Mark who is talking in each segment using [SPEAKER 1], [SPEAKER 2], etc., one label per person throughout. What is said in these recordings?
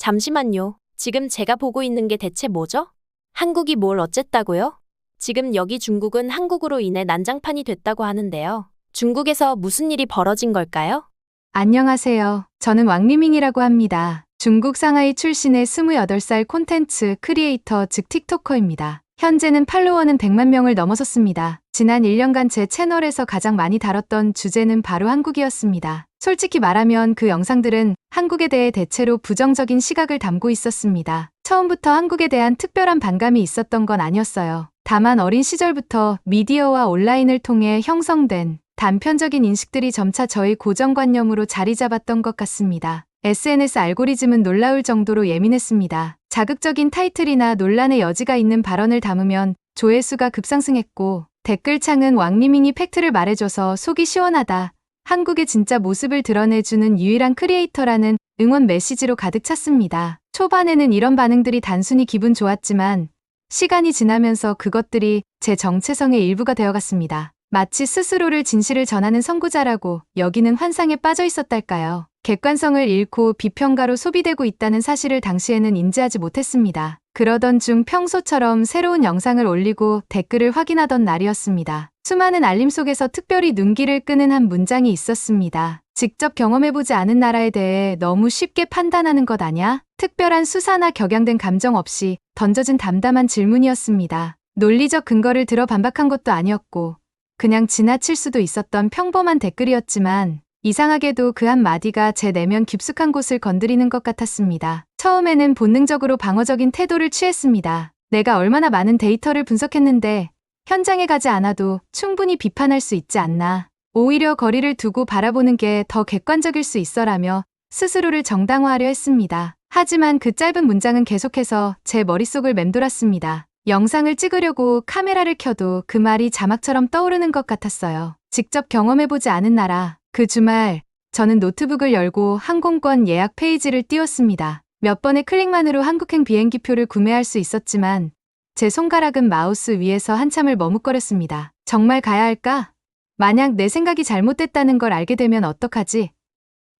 [SPEAKER 1] 잠시만요. 지금 제가 보고 있는 게 대체 뭐죠? 한국이 뭘 어쨌다고요? 지금 여기 중국은 한국으로 인해 난장판이 됐다고 하는데요. 중국에서 무슨 일이 벌어진 걸까요?
[SPEAKER 2] 안녕하세요. 저는 왕리밍이라고 합니다. 중국 상하이 출신의 28살 콘텐츠 크리에이터 즉 틱토커입니다. 현재는 팔로워는 100만 명을 넘어섰습니다. 지난 1년간 제 채널에서 가장 많이 다뤘던 주제는 바로 한국이었습니다. 솔직히 말하면 그 영상들은 한국에 대해 대체로 부정적인 시각을 담고 있었습니다. 처음부터 한국에 대한 특별한 반감이 있었던 건 아니었어요. 다만 어린 시절부터 미디어와 온라인을 통해 형성된 단편적인 인식들이 점차 저의 고정관념으로 자리 잡았던 것 같습니다. SNS 알고리즘은 놀라울 정도로 예민했습니다. 자극적인 타이틀이나 논란의 여지가 있는 발언을 담으면 조회수가 급상승했고, 댓글창은 왕리밍이 팩트를 말해줘서 속이 시원하다, 한국의 진짜 모습을 드러내주는 유일한 크리에이터라는 응원 메시지로 가득 찼습니다. 초반에는 이런 반응들이 단순히 기분 좋았지만 시간이 지나면서 그것들이 제 정체성의 일부가 되어갔습니다. 마치 스스로를 진실을 전하는 선구자라고 여기는 환상에 빠져 있었달까요? 객관성을 잃고 비평가로 소비되고 있다는 사실을 당시에는 인지하지 못했습니다. 그러던 중 평소처럼 새로운 영상을 올리고 댓글을 확인하던 날이었습니다. 수많은 알림 속에서 특별히 눈길을 끄는 한 문장이 있었습니다. 직접 경험해보지 않은 나라에 대해 너무 쉽게 판단하는 것 아냐? 특별한 수사나 격양된 감정 없이 던져진 담담한 질문이었습니다. 논리적 근거를 들어 반박한 것도 아니었고 그냥 지나칠 수도 있었던 평범한 댓글이었지만 이상하게도 그 한마디가 제 내면 깊숙한 곳을 건드리는 것 같았습니다. 처음에는 본능적으로 방어적인 태도를 취했습니다. 내가 얼마나 많은 데이터를 분석했는데 현장에 가지 않아도 충분히 비판할 수 있지 않나. 오히려 거리를 두고 바라보는 게 더 객관적일 수 있어라며 스스로를 정당화하려 했습니다. 하지만 그 짧은 문장은 계속해서 제 머릿속을 맴돌았습니다. 영상을 찍으려고 카메라를 켜도 그 말이 자막처럼 떠오르는 것 같았어요. 직접 경험해보지 않은 나라. 그 주말 저는 노트북을 열고 항공권 예약 페이지를 띄웠습니다. 몇 번의 클릭만으로 한국행 비행기표를 구매할 수 있었지만 제 손가락은 마우스 위에서 한참을 머뭇거렸습니다. 정말 가야 할까? 만약 내 생각이 잘못됐다는 걸 알게 되면 어떡하지?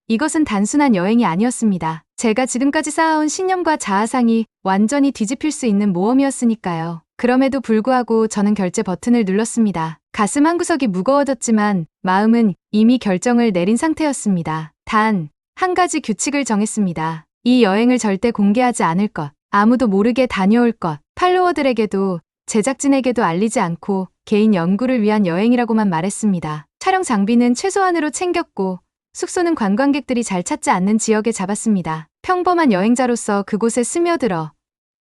[SPEAKER 2] 이것은 단순한 여행이 아니었습니다. 제가 지금까지 쌓아온 신념과 자아상이 완전히 뒤집힐 수 있는 모험이었으니까요. 그럼에도 불구하고 저는 결제 버튼을 눌렀습니다. 가슴 한구석이 무거워졌지만 마음은 이미 결정을 내린 상태였습니다. 단, 한 가지 규칙을 정했습니다. 이 여행을 절대 공개하지 않을 것, 아무도 모르게 다녀올 것, 팔로워들에게도 제작진에게도 알리지 않고 개인 연구를 위한 여행이라고만 말했습니다. 촬영 장비는 최소한으로 챙겼고 숙소는 관광객들이 잘 찾지 않는 지역에 잡았습니다. 평범한 여행자로서 그곳에 스며들어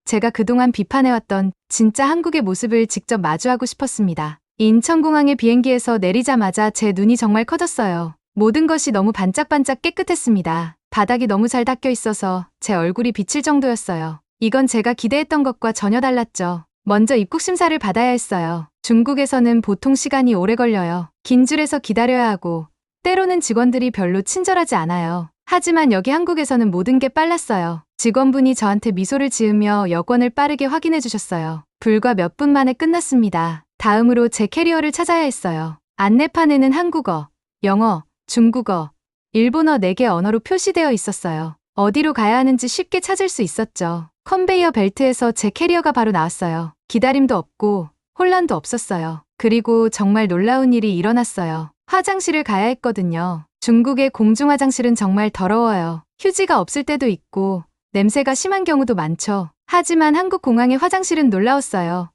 [SPEAKER 2] 제가 그동안 비판해왔던 진짜 한국의 모습을 직접 마주하고 싶었습니다. 인천공항의 비행기에서 내리자마자 제 눈이 정말 커졌어요. 모든 것이 너무 반짝반짝 깨끗했습니다. 바닥이 너무 잘 닦여 있어서 제 얼굴이 비칠 정도였어요. 이건 제가 기대했던 것과 전혀 달랐죠. 먼저 입국 심사를 받아야 했어요. 중국에서는 보통 시간이 오래 걸려요. 긴 줄에서 기다려야 하고 때로는 직원들이 별로 친절하지 않아요. 하지만 여기 한국에서는 모든 게 빨랐어요. 직원분이 저한테 미소를 지으며 여권을 빠르게 확인해 주셨어요. 불과 몇 분 만에 끝났습니다. 다음으로 제 캐리어를 찾아야 했어요. 안내판에는 한국어, 영어, 중국어, 일본어 4개 언어로 표시되어 있었어요. 어디로 가야 하는지 쉽게 찾을 수 있었죠. 컨베이어 벨트에서 제 캐리어가 바로 나왔어요. 기다림도 없고 혼란도 없었어요. 그리고 정말 놀라운 일이 일어났어요. 화장실을 가야 했거든요. 중국의 공중 화장실은 정말 더러워요. 휴지가 없을 때도 있고 냄새가 심한 경우도 많죠. 하지만 한국 공항의 화장실은 놀라웠어요.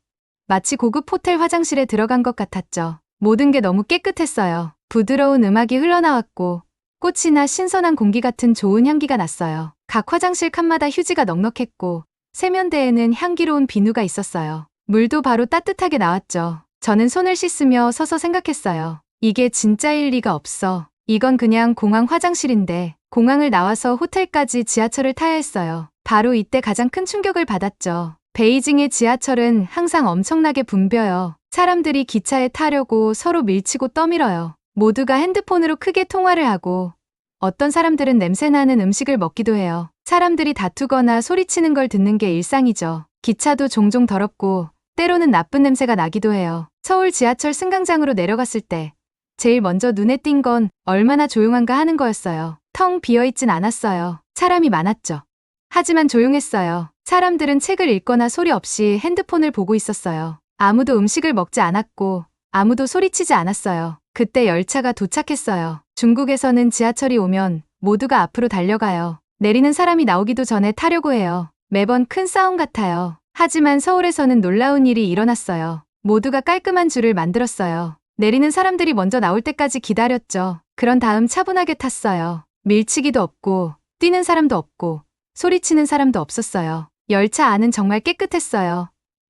[SPEAKER 2] 마치 고급 호텔 화장실에 들어간 것 같았죠. 모든 게 너무 깨끗했어요. 부드러운 음악이 흘러나왔고 꽃이나 신선한 공기 같은 좋은 향기가 났어요. 각 화장실 칸마다 휴지가 넉넉했고 세면대에는 향기로운 비누가 있었어요. 물도 바로 따뜻하게 나왔죠. 저는 손을 씻으며 서서 생각했어요. 이게 진짜일 리가 없어. 이건 그냥 공항 화장실인데 공항을 나와서 호텔까지 지하철을 타야 했어요. 바로 이때 가장 큰 충격을 받았죠. 베이징의 지하철은 항상 엄청나게 붐벼요. 사람들이 기차에 타려고 서로 밀치고 떠밀어요. 모두가 핸드폰으로 크게 통화를 하고 어떤 사람들은 냄새나는 음식을 먹기도 해요. 사람들이 다투거나 소리치는 걸 듣는 게 일상이죠. 기차도 종종 더럽고 때로는 나쁜 냄새가 나기도 해요. 서울 지하철 승강장으로 내려갔을 때 제일 먼저 눈에 띈 건 얼마나 조용한가 하는 거였어요. 텅 비어있진 않았어요. 사람이 많았죠. 하지만 조용했어요. 사람들은 책을 읽거나 소리 없이 핸드폰을 보고 있었어요. 아무도 음식을 먹지 않았고 아무도 소리치지 않았어요. 그때 열차가 도착했어요. 중국에서는 지하철이 오면 모두가 앞으로 달려가요. 내리는 사람이 나오기도 전에 타려고 해요. 매번 큰 싸움 같아요. 하지만 서울에서는 놀라운 일이 일어났어요. 모두가 깔끔한 줄을 만들었어요. 내리는 사람들이 먼저 나올 때까지 기다렸죠. 그런 다음 차분하게 탔어요. 밀치기도 없고 뛰는 사람도 없고 소리치는 사람도 없었어요. 열차 안은 정말 깨끗했어요.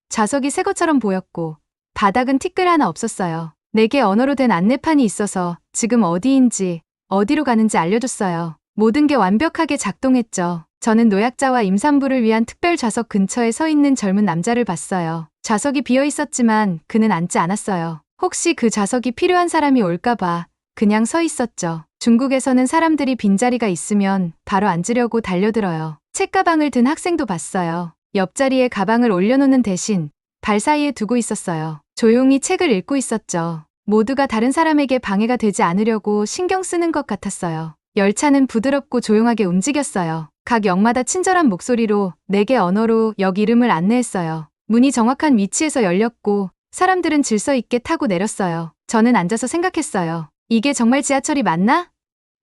[SPEAKER 2] 좌석이 새 것처럼 보였고 바닥은 티끌 하나 없었어요. 4개 언어로 된 안내판이 있어서 지금 어디인지 어디로 가는지 알려줬어요. 모든 게 완벽하게 작동했죠. 저는 노약자와 임산부를 위한 특별 좌석 근처에 서 있는 젊은 남자를 봤어요. 좌석이 비어 있었지만 그는 앉지 않았어요. 혹시 그 좌석이 필요한 사람이 올까봐 그냥 서 있었죠. 중국에서는 사람들이 빈자리가 있으면 바로 앉으려고 달려들어요. 책가방을 든 학생도 봤어요. 옆자리에 가방을 올려놓는 대신 발 사이에 두고 있었어요. 조용히 책을 읽고 있었죠. 모두가 다른 사람에게 방해가 되지 않으려고 신경 쓰는 것 같았어요. 열차는 부드럽고 조용하게 움직였어요. 각 역마다 친절한 목소리로 4개 언어로 역 이름을 안내했어요. 문이 정확한 위치에서 열렸고 사람들은 질서 있게 타고 내렸어요. 저는 앉아서 생각했어요. 이게 정말 지하철이 맞나?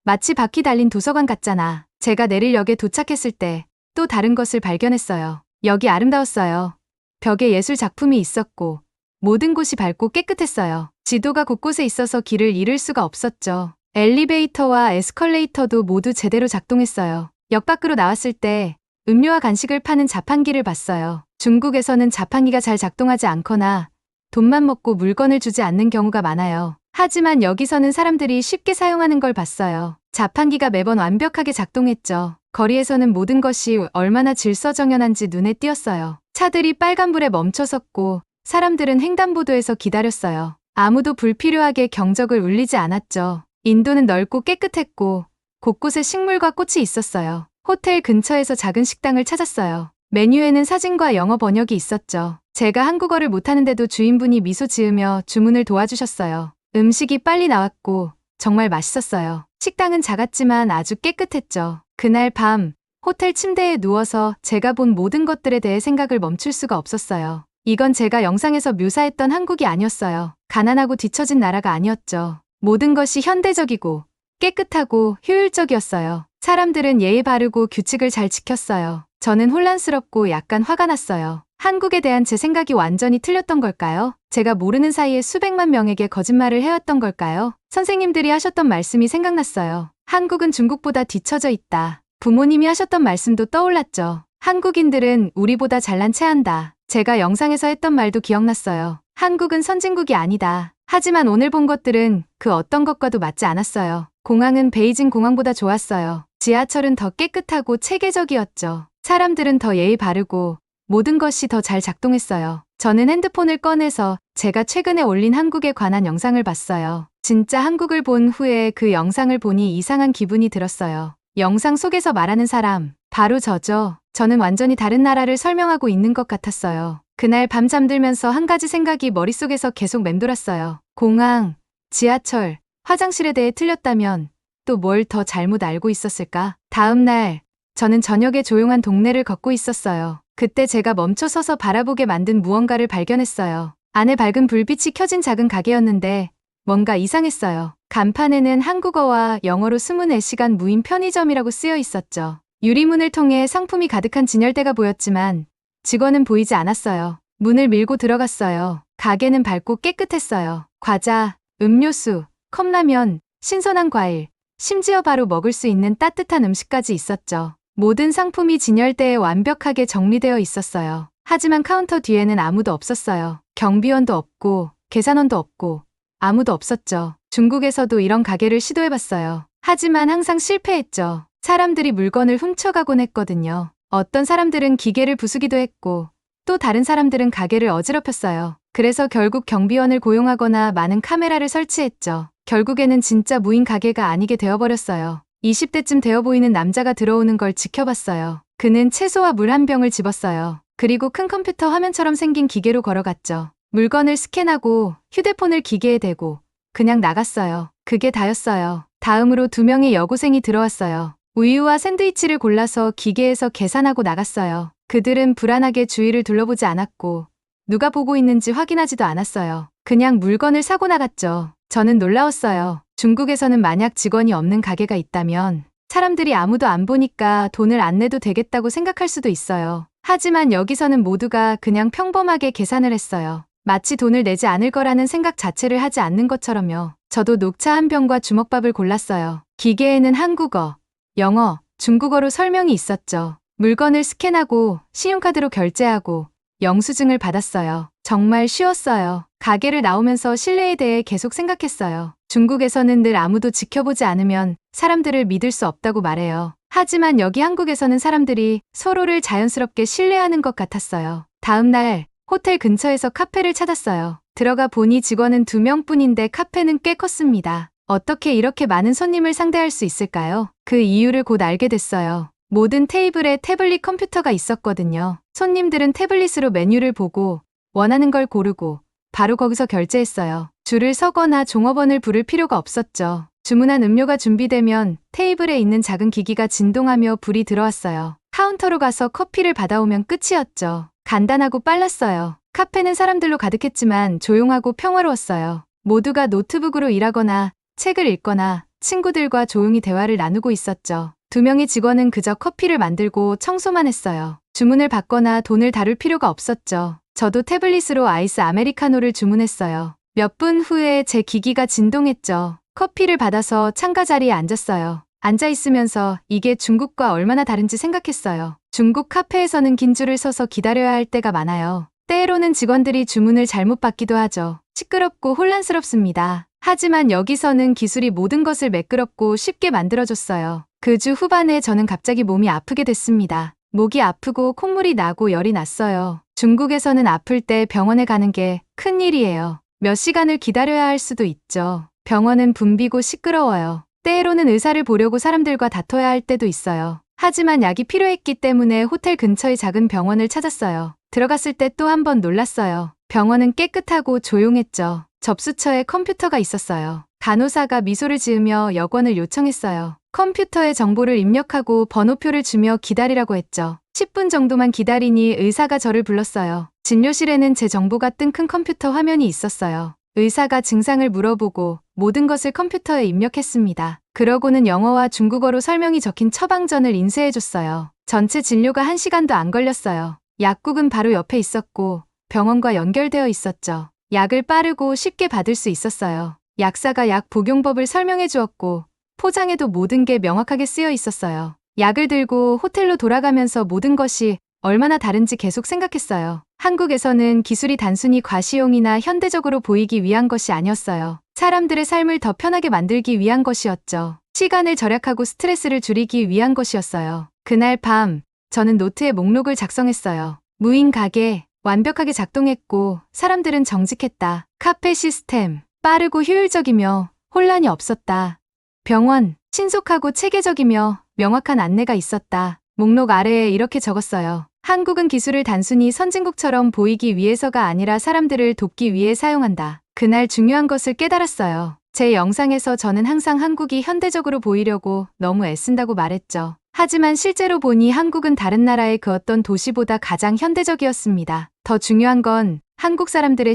[SPEAKER 2] 마치 바퀴 달린 도서관 같잖아. 제가 내릴 역에 도착했을 때 또 다른 것을 발견했어요. 역이 아름다웠어요. 벽에 예술 작품이 있었고 모든 곳이 밝고 깨끗했어요. 지도가 곳곳에 있어서 길을 잃을 수가 없었죠. 엘리베이터와 에스컬레이터도 모두 제대로 작동했어요. 역 밖으로 나왔을 때 음료와 간식을 파는 자판기를 봤어요. 중국에서는 자판기가 잘 작동하지 않거나 돈만 먹고 물건을 주지 않는 경우가 많아요. 하지만 여기서는 사람들이 쉽게 사용하는 걸 봤어요. 자판기가 매번 완벽하게 작동했죠. 거리에서는 모든 것이 얼마나 질서정연한지 눈에 띄었어요. 차들이 빨간불에 멈춰섰고 사람들은 횡단보도에서 기다렸어요. 아무도 불필요하게 경적을 울리지 않았죠. 인도는 넓고 깨끗했고 곳곳에 식물과 꽃이 있었어요. 호텔 근처에서 작은 식당을 찾았어요. 메뉴에는 사진과 영어 번역이 있었죠. 제가 한국어를 못하는데도 주인분이 미소 지으며 주문을 도와주셨어요. 음식이 빨리 나왔고 정말 맛있었어요. 식당은 작았지만 아주 깨끗했죠. 그날 밤 호텔 침대에 누워서 제가 본 모든 것들에 대해 생각을 멈출 수가 없었어요. 이건 제가 영상에서 묘사했던 한국이 아니었어요. 가난하고 뒤처진 나라가 아니었죠. 모든 것이 현대적이고 깨끗하고 효율적이었어요. 사람들은 예의 바르고 규칙을 잘 지켰어요. 저는 혼란스럽고 약간 화가 났어요. 한국에 대한 제 생각이 완전히 틀렸던 걸까요? 제가 모르는 사이에 수백만 명에게 거짓말을 해왔던 걸까요? 선생님들이 하셨던 말씀이 생각났어요. 한국은 중국보다 뒤처져 있다. 부모님이 하셨던 말씀도 떠올랐죠. 한국인들은 우리보다 잘난 체한다. 제가 영상에서 했던 말도 기억났어요. 한국은 선진국이 아니다. 하지만 오늘 본 것들은 그 어떤 것과도 맞지 않았어요. 공항은 베이징 공항보다 좋았어요. 지하철은 더 깨끗하고 체계적이었죠. 사람들은 더 예의 바르고 모든 것이 더 잘 작동했어요. 저는 핸드폰을 꺼내서 제가 최근에 올린 한국에 관한 영상을 봤어요. 진짜 한국을 본 후에 그 영상을 보니 이상한 기분이 들었어요. 영상 속에서 말하는 사람, 바로 저죠. 저는 완전히 다른 나라를 설명하고 있는 것 같았어요. 그날 밤 잠들면서 한 가지 생각이 머릿속에서 계속 맴돌았어요. 공항, 지하철, 화장실에 대해 틀렸다면 또 뭘 더 잘못 알고 있었을까? 다음 날, 저는 저녁에 조용한 동네를 걷고 있었어요. 그때 제가 멈춰 서서 바라보게 만든 무언가를 발견했어요. 안에 밝은 불빛이 켜진 작은 가게였는데 뭔가 이상했어요. 간판에는 한국어와 영어로 24시간 무인 편의점이라고 쓰여 있었죠. 유리문을 통해 상품이 가득한 진열대가 보였지만 직원은 보이지 않았어요. 문을 밀고 들어갔어요. 가게는 밝고 깨끗했어요. 과자, 음료수, 컵라면, 신선한 과일, 심지어 바로 먹을 수 있는 따뜻한 음식까지 있었죠. 모든 상품이 진열대에 완벽하게 정리되어 있었어요. 하지만 카운터 뒤에는 아무도 없었어요. 경비원도 없고 계산원도 없고 아무도 없었죠. 중국에서도 이런 가게를 시도해봤어요. 하지만 항상 실패했죠. 사람들이 물건을 훔쳐가곤 했거든요. 어떤 사람들은 기계를 부수기도 했고 또 다른 사람들은 가게를 어지럽혔어요. 그래서 결국 경비원을 고용하거나 많은 카메라를 설치했죠. 결국에는 진짜 무인 가게가 아니게 되어버렸어요. 20대쯤 되어 보이는 남자가 들어오는 걸 지켜봤어요. 그는 채소와 물 한 병을 집었어요. 그리고 큰 컴퓨터 화면처럼 생긴 기계로 걸어갔죠. 물건을 스캔하고 휴대폰을 기계에 대고 그냥 나갔어요. 그게 다였어요. 다음으로 2명의 여고생이 들어왔어요. 우유와 샌드위치를 골라서 기계에서 계산하고 나갔어요. 그들은 불안하게 주위를 둘러보지 않았고 누가 보고 있는지 확인하지도 않았어요. 그냥 물건을 사고 나갔죠. 저는 놀라웠어요. 중국에서는 만약 직원이 없는 가게가 있다면 사람들이 아무도 안 보니까 돈을 안 내도 되겠다고 생각할 수도 있어요. 하지만 여기서는 모두가 그냥 평범하게 계산을 했어요. 마치 돈을 내지 않을 거라는 생각 자체를 하지 않는 것처럼요. 저도 녹차 한 병과 주먹밥을 골랐어요. 기계에는 한국어, 영어, 중국어로 설명이 있었죠. 물건을 스캔하고 신용카드로 결제하고 영수증을 받았어요. 정말 쉬웠어요. 가게를 나오면서 신뢰에 대해 계속 생각했어요. 중국에서는 늘 아무도 지켜보지 않으면 사람들을 믿을 수 없다고 말해요. 하지만 여기 한국에서는 사람들이 서로를 자연스럽게 신뢰하는 것 같았어요. 다음 날 호텔 근처에서 카페를 찾았어요. 들어가 보니 직원은 2명뿐인데 카페는 꽤 컸습니다. 어떻게 이렇게 많은 손님을 상대할 수 있을까요? 그 이유를 곧 알게 됐어요. 모든 테이블에 태블릿 컴퓨터가 있었거든요. 손님들은 태블릿으로 메뉴를 보고 원하는 걸 고르고 바로 거기서 결제했어요. 줄을 서거나 종업원을 부를 필요가 없었죠. 주문한 음료가 준비되면 테이블에 있는 작은 기기가 진동하며 불이 들어왔어요. 카운터로 가서 커피를 받아오면 끝이었죠. 간단하고 빨랐어요. 카페는 사람들로 가득했지만 조용하고 평화로웠어요. 모두가 노트북으로 일하거나 책을 읽거나 친구들과 조용히 대화를 나누고 있었죠. 2명의 직원은 그저 커피를 만들고 청소만 했어요. 주문을 받거나 돈을 다룰 필요가 없었죠. 저도 태블릿으로 아이스 아메리카노를 주문했어요. 몇 분 후에 제 기기가 진동했죠. 커피를 받아서 창가 자리에 앉았어요. 앉아있으면서 이게 중국과 얼마나 다른지 생각했어요. 중국 카페에서는 긴 줄을 서서 기다려야 할 때가 많아요. 때로는 직원들이 주문을 잘못 받기도 하죠. 시끄럽고 혼란스럽습니다. 하지만 여기서는 기술이 모든 것을 매끄럽고 쉽게 만들어줬어요. 그 주 후반에 저는 갑자기 몸이 아프게 됐습니다. 목이 아프고 콧물이 나고 열이 났어요. 중국에서는 아플 때 병원에 가는 게 큰일이에요. 몇 시간을 기다려야 할 수도 있죠. 병원은 붐비고 시끄러워요. 때로는 의사를 보려고 사람들과 다퉈야 할 때도 있어요. 하지만 약이 필요했기 때문에 호텔 근처의 작은 병원을 찾았어요. 들어갔을 때 또 한 번 놀랐어요. 병원은 깨끗하고 조용했죠. 접수처에 컴퓨터가 있었어요. 간호사가 미소를 지으며 여권을 요청했어요. 컴퓨터에 정보를 입력하고 번호표를 주며 기다리라고 했죠. 10분 정도만 기다리니 의사가 저를 불렀어요. 진료실에는 제 정보가 뜬 큰 컴퓨터 화면이 있었어요. 의사가 증상을 물어보고 모든 것을 컴퓨터에 입력했습니다. 그러고는 영어와 중국어로 설명이 적힌 처방전을 인쇄해줬어요. 전체 진료가 1시간도 안 걸렸어요. 약국은 바로 옆에 있었고 병원과 연결되어 있었죠. 약을 빠르고 쉽게 받을 수 있었어요. 약사가 약 복용법을 설명해 주었고 포장에도 모든 게 명확하게 쓰여 있었어요. 약을 들고 호텔로 돌아가면서 모든 것이 얼마나 다른지 계속 생각했어요. 한국에서는 기술이 단순히 과시용이나 현대적으로 보이기 위한 것이 아니었어요. 사람들의 삶을 더 편하게 만들기 위한 것이었죠. 시간을 절약하고 스트레스를 줄이기 위한 것이었어요. 그날 밤, 저는 노트에 목록을 작성했어요. 무인 가게, 완벽하게 작동했고 사람들은 정직했다. 카페 시스템, 빠르고 효율적이며 혼란이 없었다. 병원, 신속하고 체계적이며 명확한 안내가 있었다. 목록 아래에 이렇게 적었어요. 한국은 기술을 단순히 선진국처럼 보이기 위해서가 아니라 사람들을 돕기 위해 사용한다. 그날 중요한 것을 깨달았어요. 제 영상에서 저는 항상 한국이 현대적으로 보이려고 너무 애쓴다고 말했죠. 하지만 실제로 보니 한국은 다른 나라의 그 어떤 도시보다 가장 현대적이었습니다. 더 중요한 건 한국 사람들의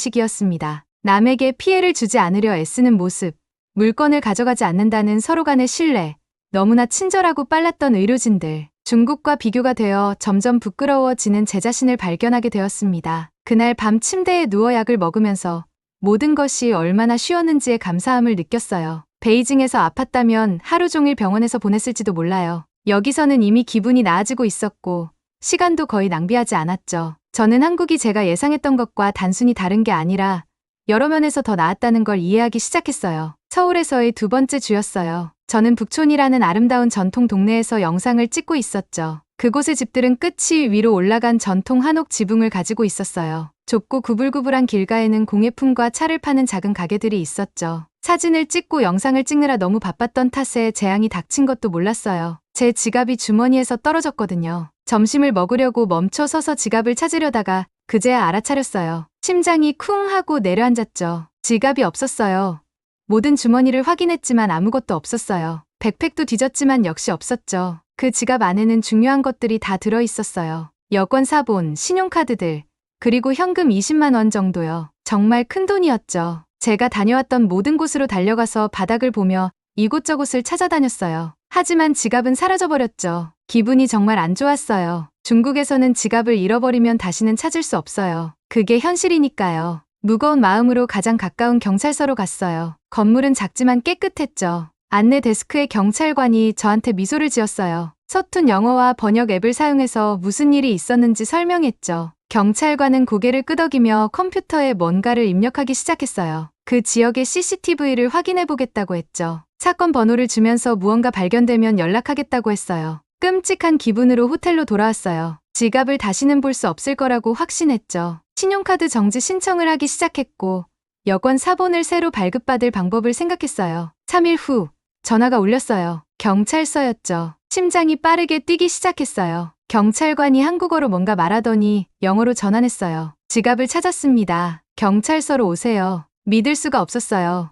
[SPEAKER 2] 시민의식이었습니다. 남에게 피해를 주지 않으려 애쓰는 모습, 물건을 가져가지 않는다는 서로 간의 신뢰, 너무나 친절하고 빨랐던 의료진들, 중국과 비교가 되어 점점 부끄러워지는 제 자신을 발견하게 되었습니다. 그날 밤 침대에 누워 약을 먹으면서 모든 것이 얼마나 쉬웠는지에 감사함을 느꼈어요. 베이징에서 아팠다면 하루 종일 병원에서 보냈을지도 몰라요. 여기서는 이미 기분이 나아지고 있었고 시간도 거의 낭비하지 않았죠. 저는 한국이 제가 예상했던 것과 단순히 다른 게 아니라 여러 면에서 더 나았다는 걸 이해하기 시작했어요. 서울에서의 2번째 주였어요. 저는 북촌이라는 아름다운 전통 동네에서 영상을 찍고 있었죠. 그곳의 집들은 끝이 위로 올라간 전통 한옥 지붕을 가지고 있었어요. 좁고 구불구불한 길가에는 공예품과 차를 파는 작은 가게들이 있었죠. 사진을 찍고 영상을 찍느라 너무 바빴던 탓에 재앙이 닥친 것도 몰랐어요. 제 지갑이 주머니에서 떨어졌거든요. 점심을 먹으려고 멈춰 서서 지갑을 찾으려다가 그제야 알아차렸어요. 심장이 쿵 하고 내려앉았죠. 지갑이 없었어요. 모든 주머니를 확인했지만 아무것도 없었어요. 백팩도 뒤졌지만 역시 없었죠. 그 지갑 안에는 중요한 것들이 다 들어 있었어요. 여권 사본, 신용카드들, 그리고 현금 20만 원 정도요. 정말 큰 돈이었죠. 제가 다녀왔던 모든 곳으로 달려가서 바닥을 보며 이곳저곳을 찾아다녔어요. 하지만 지갑은 사라져버렸죠. 기분이 정말 안 좋았어요. 중국에서는 지갑을 잃어버리면 다시는 찾을 수 없어요. 그게 현실이니까요. 무거운 마음으로 가장 가까운 경찰서로 갔어요. 건물은 작지만 깨끗했죠. 안내 데스크의 경찰관이 저한테 미소를 지었어요. 서툰 영어와 번역 앱을 사용해서 무슨 일이 있었는지 설명했죠. 경찰관은 고개를 끄덕이며 컴퓨터에 뭔가를 입력하기 시작했어요. 그 지역의 CCTV를 확인해 보겠다고 했죠. 사건 번호를 주면서 무언가 발견되면 연락하겠다고 했어요. 끔찍한 기분으로 호텔로 돌아왔어요. 지갑을 다시는 볼 수 없을 거라고 확신했죠. 신용카드 정지 신청을 하기 시작했고 여권 사본을 새로 발급받을 방법을 생각했어요. 3일 후 전화가 울렸어요. 경찰서였죠. 심장이 빠르게 뛰기 시작했어요. 경찰관이 한국어로 뭔가 말하더니 영어로 전환했어요. 지갑을 찾았습니다. 경찰서로 오세요. 믿을 수가 없었어요.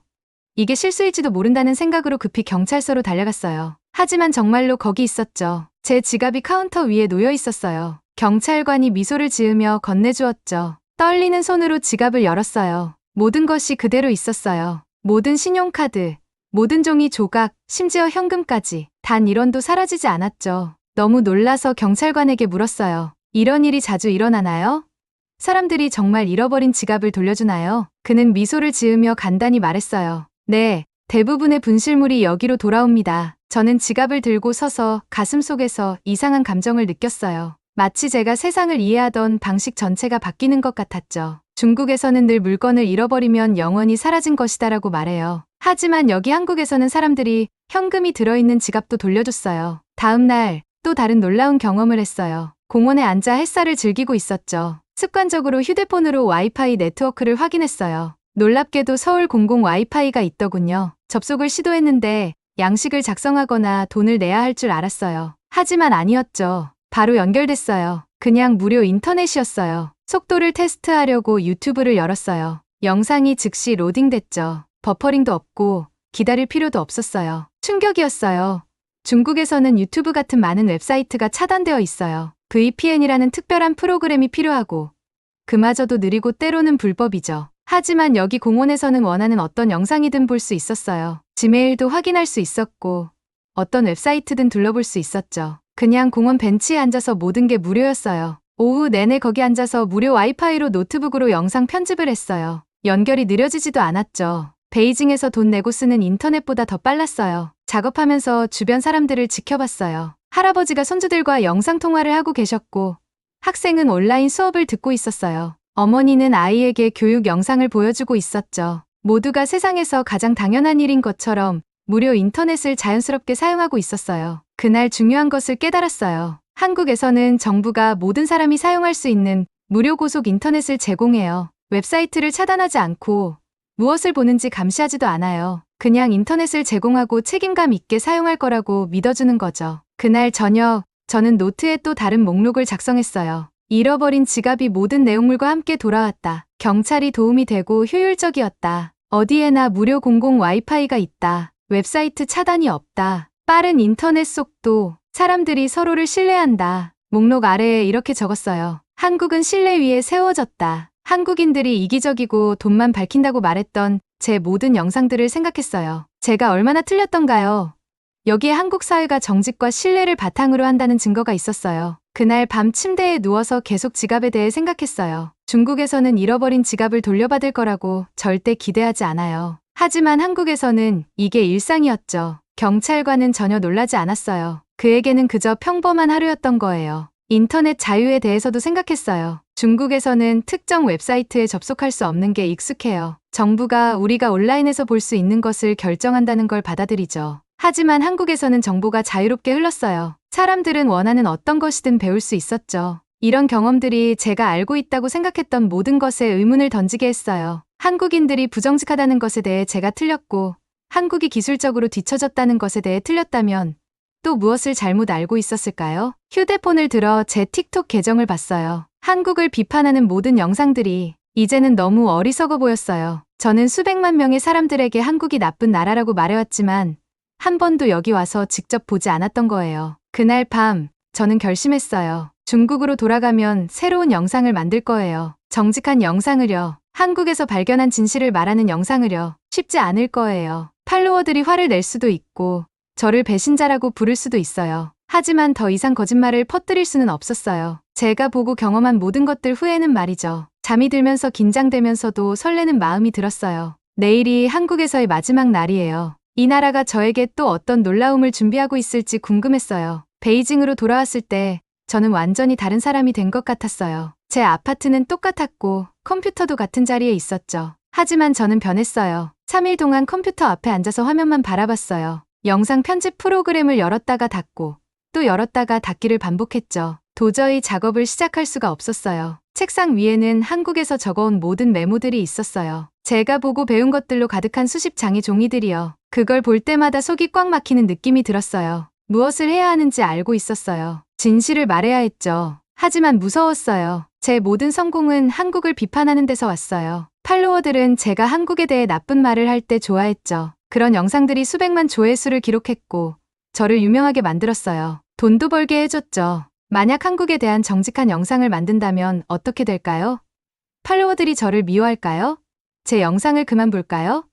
[SPEAKER 2] 이게 실수일지도 모른다는 생각으로 급히 경찰서로 달려갔어요. 하지만 정말로 거기 있었죠. 제 지갑이 카운터 위에 놓여 있었어요. 경찰관이 미소를 지으며 건네주었죠. 떨리는 손으로 지갑을 열었어요. 모든 것이 그대로 있었어요. 모든 신용카드, 모든 종이 조각, 심지어 현금까지. 단 1원도 사라지지 않았죠. 너무 놀라서 경찰관에게 물었어요. 이런 일이 자주 일어나나요? 사람들이 정말 잃어버린 지갑을 돌려주나요? 그는 미소를 지으며 간단히 말했어요. 네, 대부분의 분실물이 여기로 돌아옵니다. 저는 지갑을 들고 서서 가슴속에서 이상한 감정을 느꼈어요. 마치 제가 세상을 이해하던 방식 전체가 바뀌는 것 같았죠. 중국에서는 늘 물건을 잃어버리면 영원히 사라진 것이다라고 말해요. 하지만 여기 한국에서는 사람들이 현금이 들어있는 지갑도 돌려줬어요. 다음 날 또 다른 놀라운 경험을 했어요. 공원에 앉아 햇살을 즐기고 있었죠. 습관적으로 휴대폰으로 와이파이 네트워크를 확인했어요. 놀랍게도 서울 공공 와이파이가 있더군요. 접속을 시도했는데 양식을 작성하거나 돈을 내야 할 줄 알았어요. 하지만 아니었죠. 바로 연결됐어요. 그냥 무료 인터넷이었어요. 속도를 테스트하려고 유튜브를 열었어요. 영상이 즉시 로딩됐죠. 버퍼링도 없고 기다릴 필요도 없었어요. 충격이었어요. 중국에서는 유튜브 같은 많은 웹사이트가 차단되어 있어요. VPN이라는 특별한 프로그램이 필요하고 그마저도 느리고 때로는 불법이죠. 하지만 여기 공원에서는 원하는 어떤 영상이든 볼 수 있었어요. 지메일도 확인할 수 있었고 어떤 웹사이트든 둘러볼 수 있었죠. 그냥 공원 벤치에 앉아서 모든 게 무료였어요. 오후 내내 거기 앉아서 무료 와이파이로 노트북으로 영상 편집을 했어요. 연결이 느려지지도 않았죠. 베이징에서 돈 내고 쓰는 인터넷보다 더 빨랐어요. 작업하면서 주변 사람들을 지켜봤어요. 할아버지가 손주들과 영상통화를 하고 계셨고 학생은 온라인 수업을 듣고 있었어요. 어머니는 아이에게 교육 영상을 보여주고 있었죠. 모두가 세상에서 가장 당연한 일인 것처럼 무료 인터넷을 자연스럽게 사용하고 있었어요. 그날 중요한 것을 깨달았어요. 한국에서는 정부가 모든 사람이 사용할 수 있는 무료 고속 인터넷을 제공해요. 웹사이트를 차단하지 않고 무엇을 보는지 감시하지도 않아요. 그냥 인터넷을 제공하고 책임감 있게 사용할 거라고 믿어주는 거죠. 그날 저녁, 저는 노트에 또 다른 목록을 작성했어요. 잃어버린 지갑이 모든 내용물과 함께 돌아왔다. 경찰이 도움이 되고 효율적이었다. 어디에나 무료 공공 와이파이가 있다. 웹사이트 차단이 없다. 빠른 인터넷 속도. 사람들이 서로를 신뢰한다. 목록 아래에 이렇게 적었어요. 한국은 신뢰 위에 세워졌다. 한국인들이 이기적이고 돈만 밝힌다고 말했던 제 모든 영상들을 생각했어요. 제가 얼마나 틀렸던가요? 여기에 한국 사회가 정직과 신뢰를 바탕으로 한다는 증거가 있었어요. 그날 밤 침대에 누워서 계속 지갑에 대해 생각했어요. 중국에서는 잃어버린 지갑을 돌려받을 거라고 절대 기대하지 않아요. 하지만 한국에서는 이게 일상이었죠. 경찰관은 전혀 놀라지 않았어요. 그에게는 그저 평범한 하루였던 거예요. 인터넷 자유에 대해서도 생각했어요. 중국에서는 특정 웹사이트에 접속할 수 없는 게 익숙해요. 정부가 우리가 온라인에서 볼 수 있는 것을 결정한다는 걸 받아들이죠. 하지만 한국에서는 정보가 자유롭게 흘렀어요. 사람들은 원하는 어떤 것이든 배울 수 있었죠. 이런 경험들이 제가 알고 있다고 생각했던 모든 것에 의문을 던지게 했어요. 한국인들이 부정직하다는 것에 대해 제가 틀렸고, 한국이 기술적으로 뒤처졌다는 것에 대해 틀렸다면 또 무엇을 잘못 알고 있었을까요? 휴대폰을 들어 제 틱톡 계정을 봤어요. 한국을 비판하는 모든 영상들이 이제는 너무 어리석어 보였어요. 저는 수백만 명의 사람들에게 한국이 나쁜 나라라고 말해왔지만 한 번도 여기 와서 직접 보지 않았던 거예요. 그날 밤 저는 결심했어요. 중국으로 돌아가면 새로운 영상을 만들 거예요. 정직한 영상을요. 한국에서 발견한 진실을 말하는 영상을요. 쉽지 않을 거예요. 팔로워들이 화를 낼 수도 있고 저를 배신자라고 부를 수도 있어요. 하지만 더 이상 거짓말을 퍼뜨릴 수는 없었어요. 제가 보고 경험한 모든 것들 후에는 말이죠. 잠이 들면서 긴장되면서도 설레는 마음이 들었어요. 내일이 한국에서의 마지막 날이에요. 이 나라가 저에게 또 어떤 놀라움을 준비하고 있을지 궁금했어요. 베이징으로 돌아왔을 때 저는 완전히 다른 사람이 된 것 같았어요. 제 아파트는 똑같았고 컴퓨터도 같은 자리에 있었죠. 하지만 저는 변했어요. 3일 동안 컴퓨터 앞에 앉아서 화면만 바라봤어요. 영상 편집 프로그램을 열었다가 닫고 또 열었다가 닫기를 반복했죠. 도저히 작업을 시작할 수가 없었어요. 책상 위에는 한국에서 적어온 모든 메모들이 있었어요. 제가 보고 배운 것들로 가득한 수십 장의 종이들이요. 그걸 볼 때마다 속이 꽉 막히는 느낌이 들었어요. 무엇을 해야 하는지 알고 있었어요. 진실을 말해야 했죠. 하지만 무서웠어요. 제 모든 성공은 한국을 비판하는 데서 왔어요. 팔로워들은 제가 한국에 대해 나쁜 말을 할 때 좋아했죠. 그런 영상들이 수백만 조회수를 기록했고 저를 유명하게 만들었어요. 돈도 벌게 해줬죠. 만약 한국에 대한 정직한 영상을 만든다면 어떻게 될까요? 팔로워들이 저를 미워할까요? 제 영상을 그만 볼까요?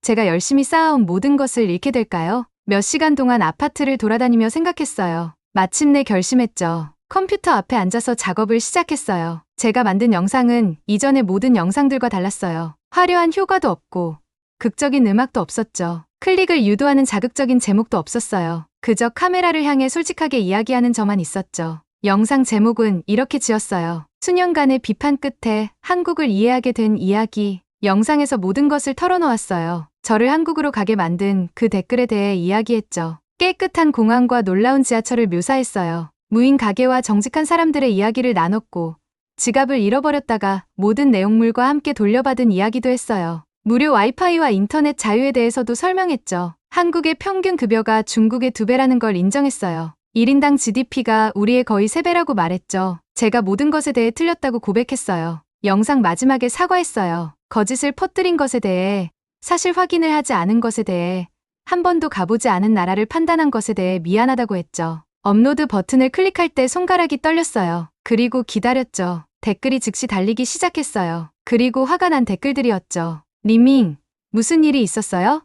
[SPEAKER 2] 제가 열심히 쌓아온 모든 것을 잃게 될까요? 몇 시간 동안 아파트를 돌아다니며 생각했어요. 마침내 결심했죠. 컴퓨터 앞에 앉아서 작업을 시작했어요. 제가 만든 영상은 이전의 모든 영상들과 달랐어요. 화려한 효과도 없고 극적인 음악도 없었죠. 클릭을 유도하는 자극적인 제목도 없었어요. 그저 카메라를 향해 솔직하게 이야기하는 저만 있었죠. 영상 제목은 이렇게 지었어요. 수년간의 비판 끝에 한국을 이해하게 된 이야기. 영상에서 모든 것을 털어놓았어요. 저를 한국으로 가게 만든 그 댓글에 대해 이야기했죠. 깨끗한 공항과 놀라운 지하철을 묘사했어요. 무인 가게와 정직한 사람들의 이야기를 나눴고 지갑을 잃어버렸다가 모든 내용물과 함께 돌려받은 이야기도 했어요. 무료 와이파이와 인터넷 자유에 대해서도 설명했죠. 한국의 평균 급여가 중국의 2배라는 걸 인정했어요. 1인당 GDP가 우리의 거의 3배라고 말했죠. 제가 모든 것에 대해 틀렸다고 고백했어요. 영상 마지막에 사과했어요. 거짓을 퍼뜨린 것에 대해, 사실 확인을 하지 않은 것에 대해, 한 번도 가보지 않은 나라를 판단한 것에 대해 미안하다고 했죠. 업로드 버튼을 클릭할 때 손가락이 떨렸어요. 그리고 기다렸죠. 댓글이 즉시 달리기 시작했어요. 그리고 화가 난 댓글들이었죠. 리밍, 무슨 일이 있었어요?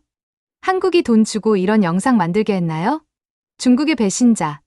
[SPEAKER 2] 한국이 돈 주고 이런 영상 만들게 했나요? 중국의 배신자.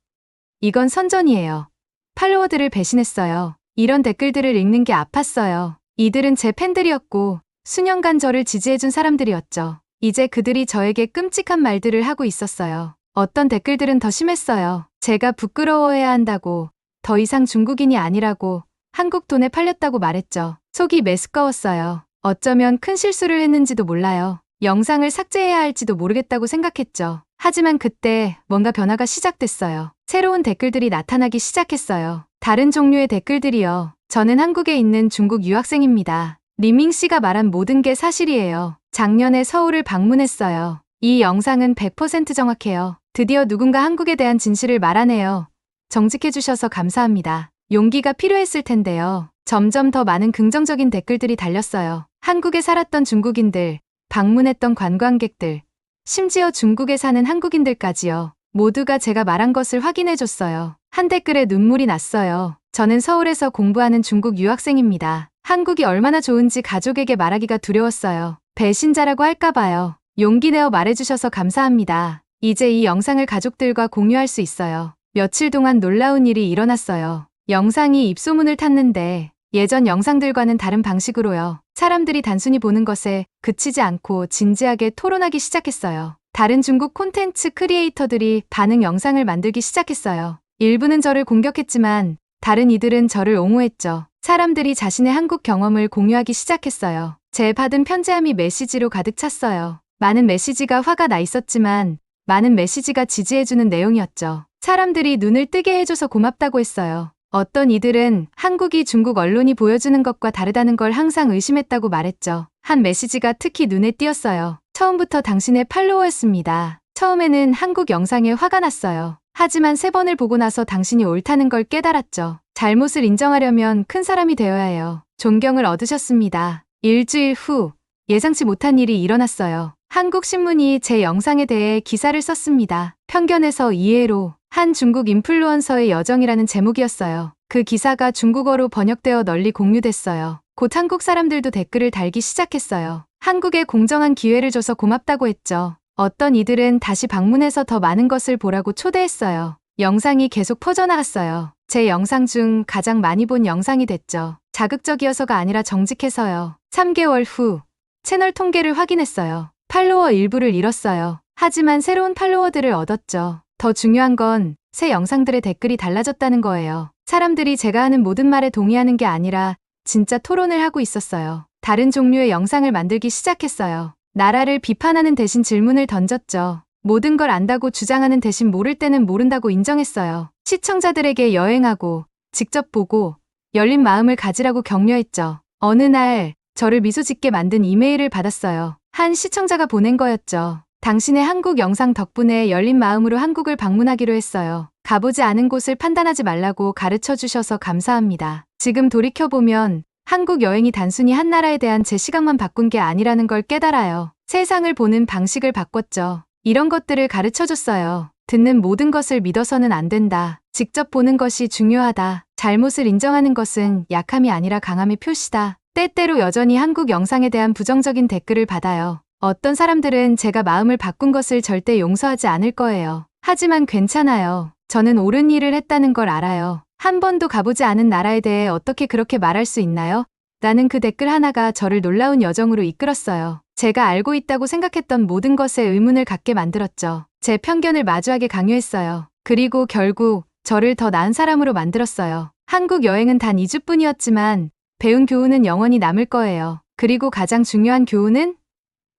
[SPEAKER 2] 이건 선전이에요. 팔로워들을 배신했어요. 이런 댓글들을 읽는 게 아팠어요. 이들은 제 팬들이었고 수년간 저를 지지해준 사람들이었죠. 이제 그들이 저에게 끔찍한 말들을 하고 있었어요. 어떤 댓글들은 더 심했어요. 제가 부끄러워해야 한다고, 더 이상 중국인이 아니라고, 한국 돈에 팔렸다고 말했죠. 속이 메스꺼웠어요. 어쩌면 큰 실수를 했는지도 몰라요. 영상을 삭제해야 할지도 모르겠다고 생각했죠. 하지만 그때 뭔가 변화가 시작됐어요. 새로운 댓글들이 나타나기 시작했어요. 다른 종류의 댓글들이요. 저는 한국에 있는 중국 유학생입니다. 리밍 씨가 말한 모든 게 사실이에요. 작년에 서울을 방문했어요. 이 영상은 100% 정확해요. 드디어 누군가 한국에 대한 진실을 말하네요. 정직해주셔서 감사합니다. 용기가 필요했을 텐데요. 점점 더 많은 긍정적인 댓글들이 달렸어요. 한국에 살았던 중국인들, 방문했던 관광객들, 심지어 중국에 사는 한국인들까지요. 모두가 제가 말한 것을 확인해줬어요. 한 댓글에 눈물이 났어요. 저는 서울에서 공부하는 중국 유학생입니다. 한국이 얼마나 좋은지 가족에게 말하기가 두려웠어요. 배신자라고 할까봐요. 용기 내어 말해주셔서 감사합니다. 이제 이 영상을 가족들과 공유할 수 있어요. 며칠 동안 놀라운 일이 일어났어요. 영상이 입소문을 탔는데 예전 영상들과는 다른 방식으로요. 사람들이 단순히 보는 것에 그치지 않고 진지하게 토론하기 시작했어요. 다른 중국 콘텐츠 크리에이터들이 반응 영상을 만들기 시작했어요. 일부는 저를 공격했지만 다른 이들은 저를 옹호했죠. 사람들이 자신의 한국 경험을 공유하기 시작했어요. 제 받은 편지함이 메시지로 가득 찼어요. 많은 메시지가 화가 나 있었지만 많은 메시지가 지지해주는 내용이었죠. 사람들이 눈을 뜨게 해줘서 고맙다고 했어요. 어떤 이들은 한국이 중국 언론이 보여주는 것과 다르다는 걸 항상 의심했다고 말했죠. 한 메시지가 특히 눈에 띄었어요. 처음부터 당신의 팔로워였습니다. 처음에는 한국 영상에 화가 났어요. 하지만 3번을 보고 나서 당신이 옳다는 걸 깨달았죠. 잘못을 인정하려면 큰 사람이 되어야 해요. 존경을 얻으셨습니다. 일주일 후 예상치 못한 일이 일어났어요. 한국 신문이 제 영상에 대해 기사를 썼습니다. 편견에서 이해로 한 중국 인플루언서의 여정이라는 제목이었어요. 그 기사가 중국어로 번역되어 널리 공유됐어요. 곧 한국 사람들도 댓글을 달기 시작했어요. 한국에 공정한 기회를 줘서 고맙다고 했죠. 어떤 이들은 다시 방문해서 더 많은 것을 보라고 초대했어요. 영상이 계속 퍼져나갔어요. 제 영상 중 가장 많이 본 영상이 됐죠. 자극적이어서가 아니라 정직해서요. 3개월 후 채널 통계를 확인했어요. 팔로워 일부를 잃었어요. 하지만 새로운 팔로워들을 얻었죠. 더 중요한 건 새 영상들의 댓글이 달라졌다는 거예요. 사람들이 제가 하는 모든 말에 동의하는 게 아니라 진짜 토론을 하고 있었어요. 다른 종류의 영상을 만들기 시작했어요. 나라를 비판하는 대신 질문을 던졌죠. 모든 걸 안다고 주장하는 대신 모를 때는 모른다고 인정했어요. 시청자들에게 여행하고 직접 보고 열린 마음을 가지라고 격려했죠. 어느 날 저를 미소 짓게 만든 이메일을 받았어요. 한 시청자가 보낸 거였죠. 당신의 한국 영상 덕분에 열린 마음으로 한국을 방문하기로 했어요. 가보지 않은 곳을 판단하지 말라고 가르쳐 주셔서 감사합니다. 지금 돌이켜보면 한국 여행이 단순히 한 나라에 대한 제 시각만 바꾼 게 아니라는 걸 깨달아요. 세상을 보는 방식을 바꿨죠. 이런 것들을 가르쳐 줬어요. 듣는 모든 것을 믿어서는 안 된다. 직접 보는 것이 중요하다. 잘못을 인정하는 것은 약함이 아니라 강함의 표시다. 때때로 여전히 한국 영상에 대한 부정적인 댓글을 받아요. 어떤 사람들은 제가 마음을 바꾼 것을 절대 용서하지 않을 거예요. 하지만 괜찮아요. 저는 옳은 일을 했다는 걸 알아요. 한 번도 가보지 않은 나라에 대해 어떻게 그렇게 말할 수 있나요? 라는 그 댓글 하나가 저를 놀라운 여정으로 이끌었어요. 제가 알고 있다고 생각했던 모든 것에 의문을 갖게 만들었죠. 제 편견을 마주하게 강요했어요. 그리고 결국 저를 더 나은 사람으로 만들었어요. 한국 여행은 단 2주뿐이었지만 배운 교훈은 영원히 남을 거예요. 그리고 가장 중요한 교훈은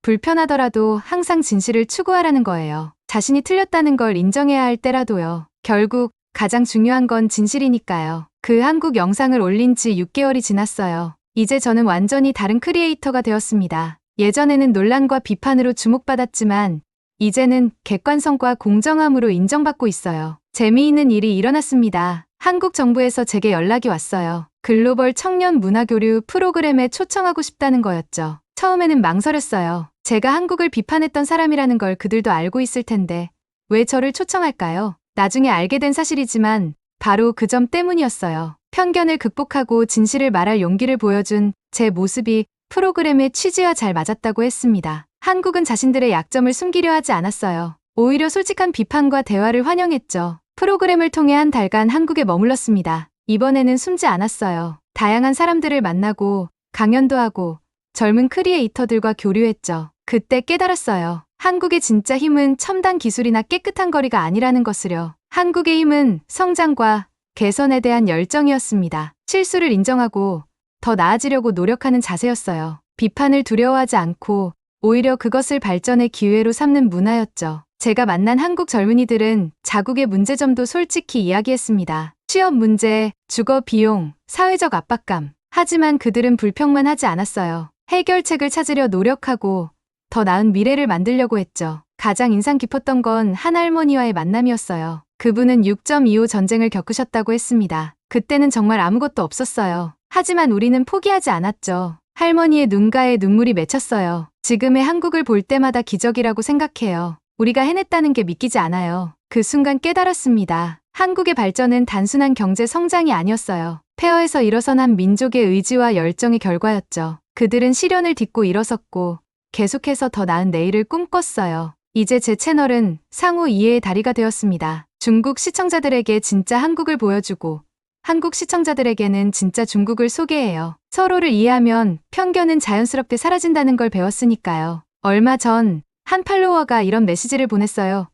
[SPEAKER 2] 불편하더라도 항상 진실을 추구하라는 거예요. 자신이 틀렸다는 걸 인정해야 할 때라도요. 결국 가장 중요한 건 진실이니까요. 그 한국 영상을 올린 지 6개월이 지났어요. 이제 저는 완전히 다른 크리에이터가 되었습니다. 예전에는 논란과 비판으로 주목받았지만 이제는 객관성과 공정함으로 인정받고 있어요. 재미있는 일이 일어났습니다. 한국 정부에서 제게 연락이 왔어요. 글로벌 청년 문화교류 프로그램에 초청하고 싶다는 거였죠. 처음에는 망설였어요. 제가 한국을 비판했던 사람이라는 걸 그들도 알고 있을 텐데 왜 저를 초청할까요? 나중에 알게 된 사실이지만 바로 그 점 때문이었어요. 편견을 극복하고 진실을 말할 용기를 보여준 제 모습이 프로그램의 취지와 잘 맞았다고 했습니다. 한국은 자신들의 약점을 숨기려 하지 않았어요. 오히려 솔직한 비판과 대화를 환영했죠. 프로그램을 통해 한 달간 한국에 머물렀습니다. 이번에는 숨지 않았어요. 다양한 사람들을 만나고 강연도 하고 젊은 크리에이터들과 교류했죠. 그때 깨달았어요. 한국의 진짜 힘은 첨단 기술이나 깨끗한 거리가 아니라는 것을요. 한국의 힘은 성장과 개선에 대한 열정이었습니다. 실수를 인정하고 더 나아지려고 노력하는 자세였어요. 비판을 두려워하지 않고 오히려 그것을 발전의 기회로 삼는 문화였죠. 제가 만난 한국 젊은이들은 자국의 문제점도 솔직히 이야기했습니다. 취업 문제, 주거 비용, 사회적 압박감. 하지만 그들은 불평만 하지 않았어요. 해결책을 찾으려 노력하고 더 나은 미래를 만들려고 했죠. 가장 인상 깊었던 건 한 할머니와의 만남이었어요. 그분은 6.25 전쟁을 겪으셨다고 했습니다. 그때는 정말 아무것도 없었어요. 하지만 우리는 포기하지 않았죠. 할머니의 눈가에 눈물이 맺혔어요. 지금의 한국을 볼 때마다 기적이라고 생각해요. 우리가 해냈다는 게 믿기지 않아요. 그 순간 깨달았습니다. 한국의 발전은 단순한 경제 성장이 아니었어요. 폐허에서 일어선 한 민족의 의지와 열정의 결과였죠. 그들은 시련을 딛고 일어섰고 계속해서 더 나은 내일을 꿈꿨어요. 이제 제 채널은 상호 이해의 다리가 되었습니다. 중국 시청자들에게 진짜 한국을 보여주고 한국 시청자들에게는 진짜 중국을 소개해요. 서로를 이해하면 편견은 자연스럽게 사라진다는 걸 배웠으니까요. 얼마 전 한 팔로워가 이런 메시지를 보냈어요.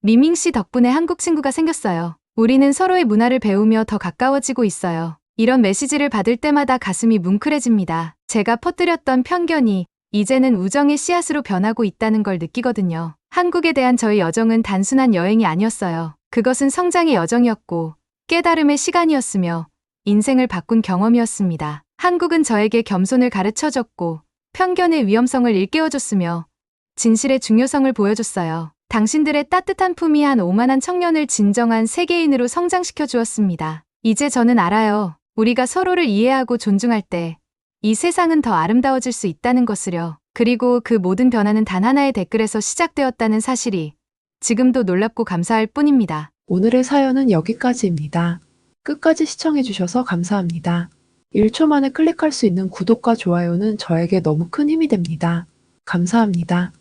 [SPEAKER 2] 미밍 씨 덕분에 한국 친구가 생겼어요. 우리는 서로의 문화를 배우며 더 가까워지고 있어요. 이런 메시지를 받을 때마다 가슴이 뭉클해집니다. 제가 퍼뜨렸던 편견이 이제는 우정의 씨앗으로 변하고 있다는 걸 느끼거든요. 한국에 대한 저의 여정은 단순한 여행이 아니었어요. 그것은 성장의 여정이었고 깨달음의 시간이었으며 인생을 바꾼 경험이었습니다. 한국은 저에게 겸손을 가르쳐줬고 편견의 위험성을 일깨워줬으며 진실의 중요성을 보여줬어요. 당신들의 따뜻한 품이 한 오만한 청년을 진정한 세계인으로 성장시켜 주었습니다. 이제 저는 알아요. 우리가 서로를 이해하고 존중할 때 이 세상은 더 아름다워질 수 있다는 것을요. 그리고 그 모든 변화는 단 하나의 댓글에서 시작되었다는 사실이 지금도 놀랍고 감사할 뿐입니다.
[SPEAKER 3] 오늘의 사연은 여기까지입니다. 끝까지 시청해주셔서 감사합니다. 1초 만에 클릭할 수 있는 구독과 좋아요는 저에게 너무 큰 힘이 됩니다. 감사합니다.